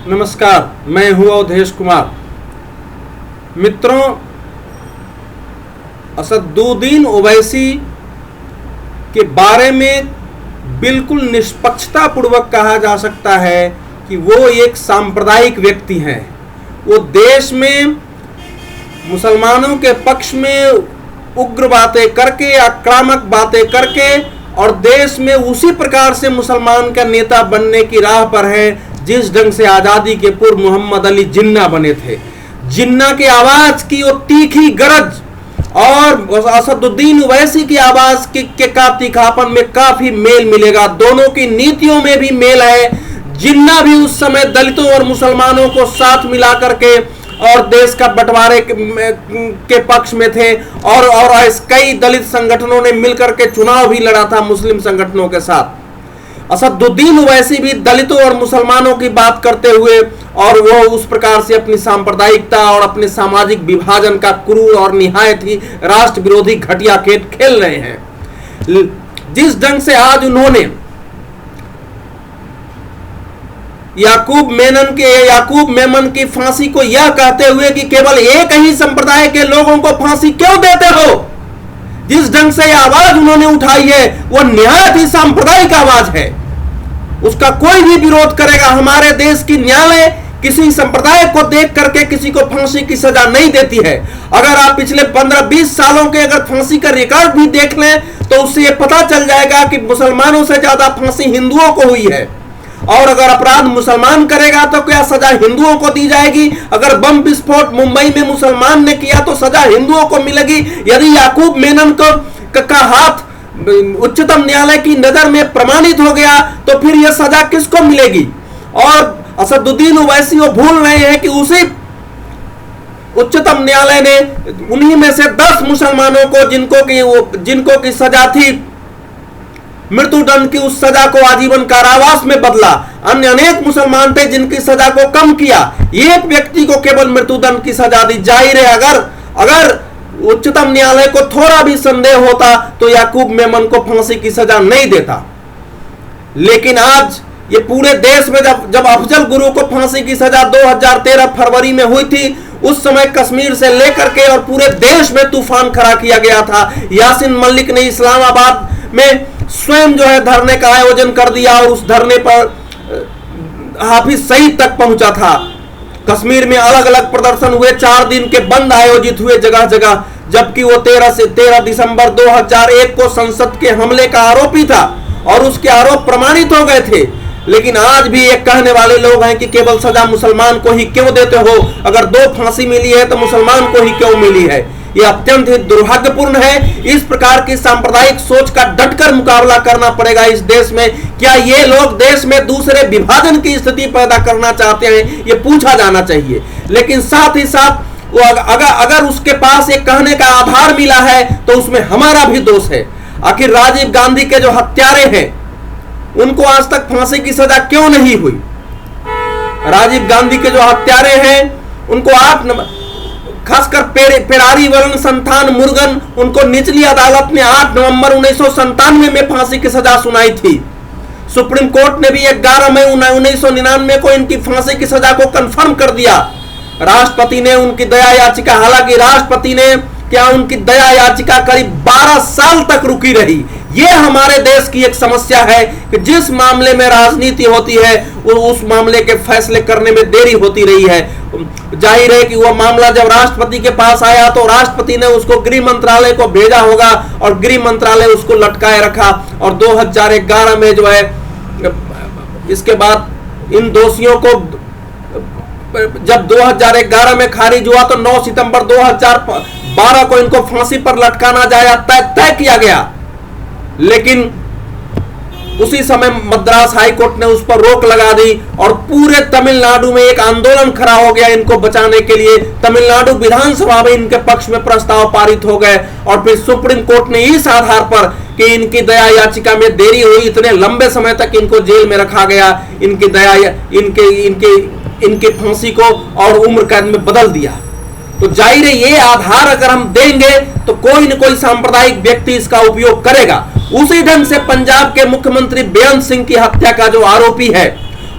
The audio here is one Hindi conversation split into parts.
नमस्कार, मैं हूं अवधेश कुमार। मित्रों, असदुद्दीन ओवैसी के बारे में बिल्कुल निष्पक्षता पूर्वक कहा जा सकता है कि वो एक सांप्रदायिक व्यक्ति हैं। वो देश में मुसलमानों के पक्ष में उग्र बातें करके, आक्रामक बातें करके और देश में उसी प्रकार से मुसलमान का नेता बनने की राह पर है जिस ढंग से आज़ादी के पूर्व मोहम्मद अली जिन्ना बने थे। जिन्ना की आवाज की वो तीखी गरज और असदुद्दीन ओवैसी की आवाज के का तीखापन में काफी मेल मिलेगा। दोनों की नीतियों में भी मेल है। जिन्ना भी उस समय दलितों और मुसलमानों को साथ मिला करके और देश का बंटवारे के पक्ष में थे और कई दलित संगठनों ने मिलकर के चुनाव भी लड़ा था मुस्लिम संगठनों के साथ। असदुद्दीन ओवैसी भी दलितों और मुसलमानों की बात करते हुए और वो उस प्रकार से अपनी सांप्रदायिकता और अपने सामाजिक विभाजन का क्रूर और निहायत ही राष्ट्र विरोधी घटिया खेल खेल रहे हैं। जिस ढंग से आज उन्होंने याकूब मेमन की फांसी को यह कहते हुए कि केवल एक ही संप्रदाय के लोगों को फांसी क्यों देते हो, जिस ढंग से आवाज उन्होंने उठाई है वो निहायत ही सांप्रदायिक आवाज है। उसका कोई भी विरोध करेगा। हमारे देश की न्यायालय किसी संप्रदाय को देख करके किसी को फांसी की सजा नहीं देती है। अगर आप पिछले 15-20 सालों के अगर फांसी का रिकॉर्ड भी देख लें तो उससे यह पता चल जाएगा कि मुसलमानों से ज्यादा फांसी हिंदुओं को हुई है। और अगर अपराध मुसलमान करेगा तो क्या सजा हिंदुओं को दी जाएगी। अगर बम विस्फोट मुंबई में मुसलमान ने किया तो सजा हिंदुओं को मिलेगी। यदि याकूब मेनन का हाथ उच्चतम न्यायालय की नजर में प्रमाणित हो गया तो फिर यह सजा किसको मिलेगी। और असदुद्दीन ओवैसी वो भूल रहे हैं कि उसी उच्चतम न्यायालय ने उन्हीं में से 10 मुसलमानों को जिनको की सजा थी मृत्युदंड की, उस सजा को आजीवन कारावास में बदला। अन्य अनेक मुसलमान थे जिनकी सजा को कम किया। एक व्यक्ति को केवल मृत्युदंड की सजा दी। जाहिर है अगर उच्चतम न्यायालय को थोड़ा भी संदेह होता तो याकूब मेमन को फांसी की सजा नहीं देता। लेकिन आज ये पूरे देश में जब अफजल गुरु को फांसी की सजा 2013 फरवरी में हुई थी, उस समय कश्मीर से लेकर के और पूरे देश में तूफान खड़ा किया गया था। यासीन मलिक ने इस्लामाबाद में स्वयं जो है धरने का आयोजन कर दिया और उस धरने पर हाफिज सईद तक पहुंचा था। कश्मीर में अलग अलग प्रदर्शन हुए, 4 दिन के बंद आयोजित हुए जगह जगह, जबकि वो 13 दिसंबर 2001 को संसद के हमले का आरोपी था और उसके आरोप प्रमाणित हो गए थे। लेकिन आज भी एक कहने वाले लोग हैं कि केवल सजा मुसलमान को ही क्यों देते हो, अगर 2 फांसी मिली है तो मुसलमान को ही क्यों मिली है। यह अत्यंत ही दुर्भाग्यपूर्ण है। इस प्रकार की सांप्रदायिक सोच का डटकर मुकाबला करना पड़ेगा इस देश में। क्या ये लोग देश में दूसरे विभाजन की स्थिति पैदा करना चाहते हैं, ये पूछा जाना चाहिए। लेकिन साथ ही साथ वो अगर उसके पास एक कहने का आधार मिला है तो उसमें हमारा भी दोष है। आखिर राजीव गांधी के जो हत्यारे हैं उनको आज तक फांसी की सजा क्यों नहीं हुई। राजीव गांधी के जो हत्यारे हैं उनको खासकर पेरारी वर्ण संतान मुरुगन, उनको निचली अदालत ने 8 नवंबर 1997 में फांसी की सजा सुनाई थी। सुप्रीम कोर्ट ने भी 11 मई 1999 को इनकी फांसी की सजा को कंफर्म कर दिया। राष्ट्रपति ने उनकी दया याचिका, हालांकि राष्ट्रपति ने उनकी दया याचिका करीब 12 साल तक रुकी रही। यह हमारे देश की एक समस्या है कि जिस मामले में राजनीति होती है उस मामले के फैसले करने में देरी होती रही है। जाहिर है कि वह मामला जब राष्ट्रपति के पास आया तो राष्ट्रपति ने उसको गृह मंत्रालय को भेजा होगा और गृह मंत्रालय उसको लटकाए रखा। और 2011 में जो है इसके बाद इन दोषियों को जब 2011 में खारिज हुआ तो 9 सितंबर 2012 को इनको फांसी पर लटकाना जाए तय किया गया। लेकिन उसी समय मद्रास हाईकोर्ट ने उस पर रोक लगा दी और पूरे तमिलनाडु में एक आंदोलन खड़ा हो गया इनको बचाने के लिए। तमिलनाडु विधानसभा में इनके पक्ष में प्रस्ताव पारित हो गए और फिर सुप्रीम कोर्ट ने इस आधार पर कि इनकी दया याचिका में देरी हुई, इतने लंबे समय तक इनको जेल में रखा गया, इनके फांसी को और उम्र कैद में बदल दिया। तो जाहिर है ये आधार अगर हम देंगे तो कोई न कोई सांप्रदायिक व्यक्ति इसका उपयोग करेगा। उसी ढंग से पंजाब के मुख्यमंत्री बेअंत सिंह की हत्या का जो आरोपी है,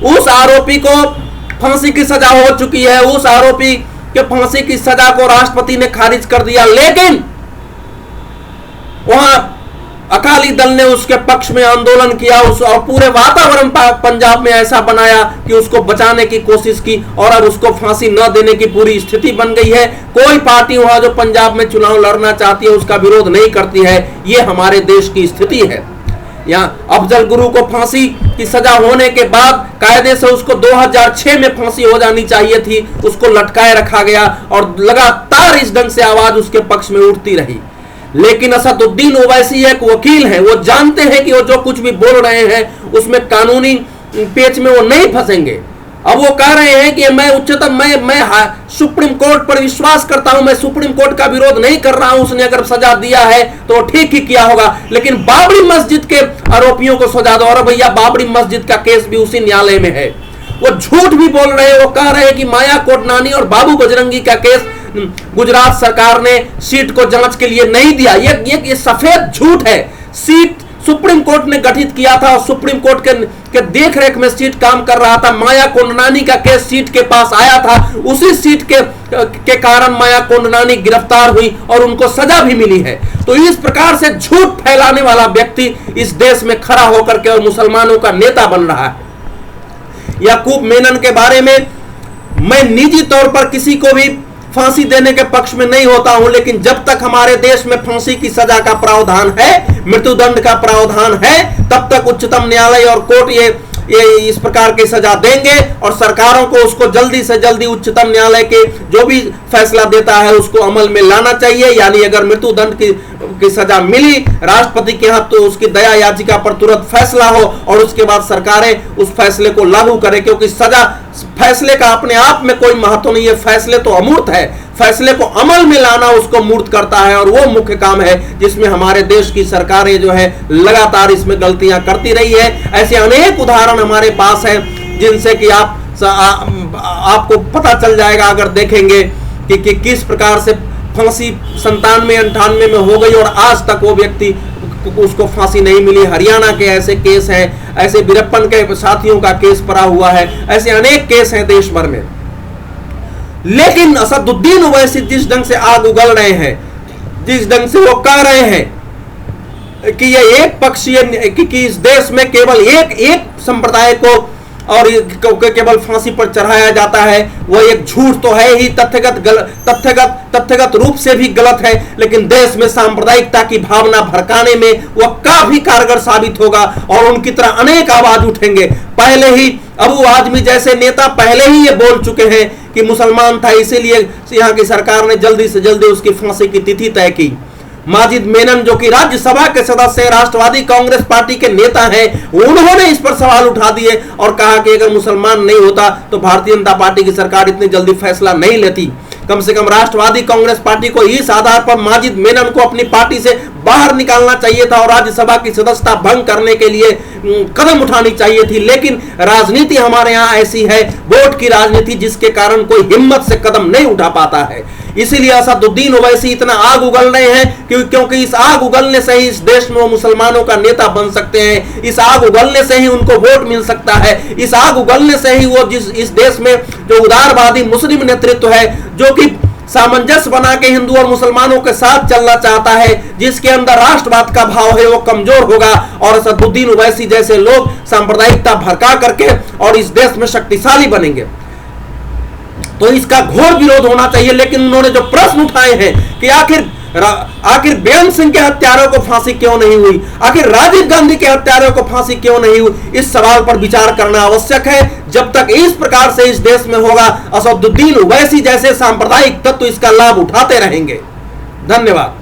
उस आरोपी को फांसी की सजा हो चुकी है, उस आरोपी के फांसी की सजा को राष्ट्रपति ने खारिज कर दिया, लेकिन वहां अकाली दल ने उसके पक्ष में आंदोलन किया, और पूरे वातावरण पंजाब में ऐसा बनाया कि उसको बचाने की कोशिश की, और अब उसको फांसी न देने की पूरी स्थिति बन गई है। कोई पार्टी वहां जो पंजाब में चुनाव लड़ना चाहती है उसका विरोध नहीं करती है। ये हमारे देश की स्थिति है। यहाँ अफजल गुरु को फांसी की सजा होने के बाद कायदे से उसको 2006 में फांसी हो जानी चाहिए थी, उसको लटकाए रखा गया और लगातार इस ढंग से आवाज उसके पक्ष में उठती रही। लेकिन असदुद्दीन ओवैसी एक वकील है, वो जानते हैं कि वो जो कुछ भी बोल रहे हैं उसमें कानूनी पेच में वो नहीं फंसेंगे। अब वो कह रहे हैं कि मैं उच्चतम मैं सुप्रीम कोर्ट पर विश्वास करता हूं, मैं सुप्रीम कोर्ट का विरोध नहीं कर रहा हूं, उसने अगर सजा दिया है तो ठीक ही किया होगा, लेकिन बाबरी मस्जिद के आरोपियों को सजा दो। और भैया बाबरी मस्जिद का केस भी उसी न्यायालय में है। वो झूठ भी बोल रहे हैं, वो कह रहे हैं कि माया कोटनानी और बाबू बजरंगी का केस गुजरात सरकार ने सीट को जांच के लिए नहीं दिया। ये सफेद झूठ है। सीट सुप्रीम कोर्ट ने गठित किया था और सुप्रीम कोर्ट के देखरेख में सीट काम कर रहा था। माया कोंडनानी का केस सीट के पास आया था, उसी सीट के कारण माया कोंडनानी गिरफ्तार हुई और उनको सजा भी मिली है। तो इस प्रकार से झूठ फैलाने वाला व्यक्ति इस देश में खड़ा होकर के और मुसलमानों का नेता बन रहा है। याकूब मेनन के बारे में मैं निजी तौर पर किसी को भी फांसी देने के पक्ष में नहीं होता हूं, लेकिन जब तक हमारे देश में फांसी की सजा का प्रावधान है, मृत्युदंड का प्रावधान है, तब तक उच्चतम न्यायालय और कोर्ट ये इस प्रकार की सजा देंगे और सरकारों को उसको जल्दी से जल्दी उच्चतम न्यायालय के जो भी फैसला देता है उसको अमल में लाना चाहिए। यानी अगर मृत्युदंड की सजा मिली राष्ट्रपति के हाथ, तो उसकी दया याचिका पर तुरंत फैसला हो और उसके बाद सरकारें उस फैसले को लागू करें, क्योंकि सजा फैसले का अपने आप में कोई महत्व नहीं है। फैसले तो अमूर्त है, फैसले को अमल में लाना उसको मूर्त करता है, और वो मुख्य काम है जिसमें हमारे देश की सरकारें जो है लगातार इसमें गलतियां करती रही है। ऐसे अनेक उदाहरण हमारे पास हैं जिनसे कि आपको पता चल जाएगा अगर देखेंगे कि किस प्रकार से फांसी 97-98 में हो गई और आज तक वो व्यक्ति उसको फांसी नहीं मिली। हरियाणा के ऐसे केस हैं, ऐसे वीरप्पन के साथियों का केस पड़ा हुआ है, ऐसे अनेक केस हैं देश भर में। लेकिन असदुद्दीन ओवैसी जिस ढंग से आग उगल रहे हैं, जिस ढंग से वो कह रहे हैं कि ये एक पक्षीय कि इस देश में केवल एक संप्रदाय को और केवल फांसी पर चढ़ाया जाता है, वो एक झूठ तो है ही, तथ्यगत रूप से भी गलत है, लेकिन देश में सांप्रदायिकता की भावना भड़काने में वो काफी कारगर साबित होगा और उनकी तरह अनेक आवाज उठेंगे। पहले ही अबू आजमी जैसे नेता पहले ही ये बोल चुके हैं कि मुसलमान था, इसीलिए यहाँ की सरकार ने जल्दी से जल्दी उसकी फांसी की तिथि तय की। माजिद मेनन जो कि राज्यसभा के सदस्य राष्ट्रवादी कांग्रेस पार्टी के नेता हैं, उन्होंने इस पर सवाल उठा दिए और कहा कि अगर मुसलमान नहीं होता तो भारतीय जनता पार्टी की सरकार इतनी जल्दी फैसला नहीं लेती। कम से कम राष्ट्रवादी कांग्रेस पार्टी को इस आधार पर माजिद मेनन को अपनी पार्टी से बाहर निकालना चाहिए था और राज्यसभा की सदस्यता भंग करने के लिए कदम उठानी चाहिए थी। लेकिन राजनीति हमारे यहाँ ऐसी है, वोट की राजनीति, जिसके कारण कोई हिम्मत से कदम नहीं उठा पाता है। इसीलिए असदुद्दीन ओवैसी इतना आग उगल रहे हैं क्योंकि इस आग उगलने से ही इस देश में वो मुसलमानों का नेता बन सकते हैं, इस आग उगलने से ही उनको वोट मिल सकता है, इस आग उगलने से ही वो इस देश में जो उदारवादी मुस्लिम नेतृत्व है, जो कि सामंजस्य बना के हिंदू और मुसलमानों के साथ चलना चाहता है, जिसके अंदर राष्ट्रवाद का भाव है, वो कमजोर होगा और असदुद्दीन ओवैसी जैसे लोग सांप्रदायिकता भड़का करके और इस देश में शक्तिशाली बनेंगे। तो इसका घोर विरोध होना चाहिए। लेकिन उन्होंने जो प्रश्न उठाए हैं कि आखिर बेअंत सिंह के हत्यारों को फांसी क्यों नहीं हुई, आखिर राजीव गांधी के हत्यारों को फांसी क्यों नहीं हुई, इस सवाल पर विचार करना आवश्यक है। जब तक इस प्रकार से इस देश में होगा, असदुद्दीन ओवैसी जैसे सांप्रदायिक तत्व इसका लाभ उठाते रहेंगे। धन्यवाद।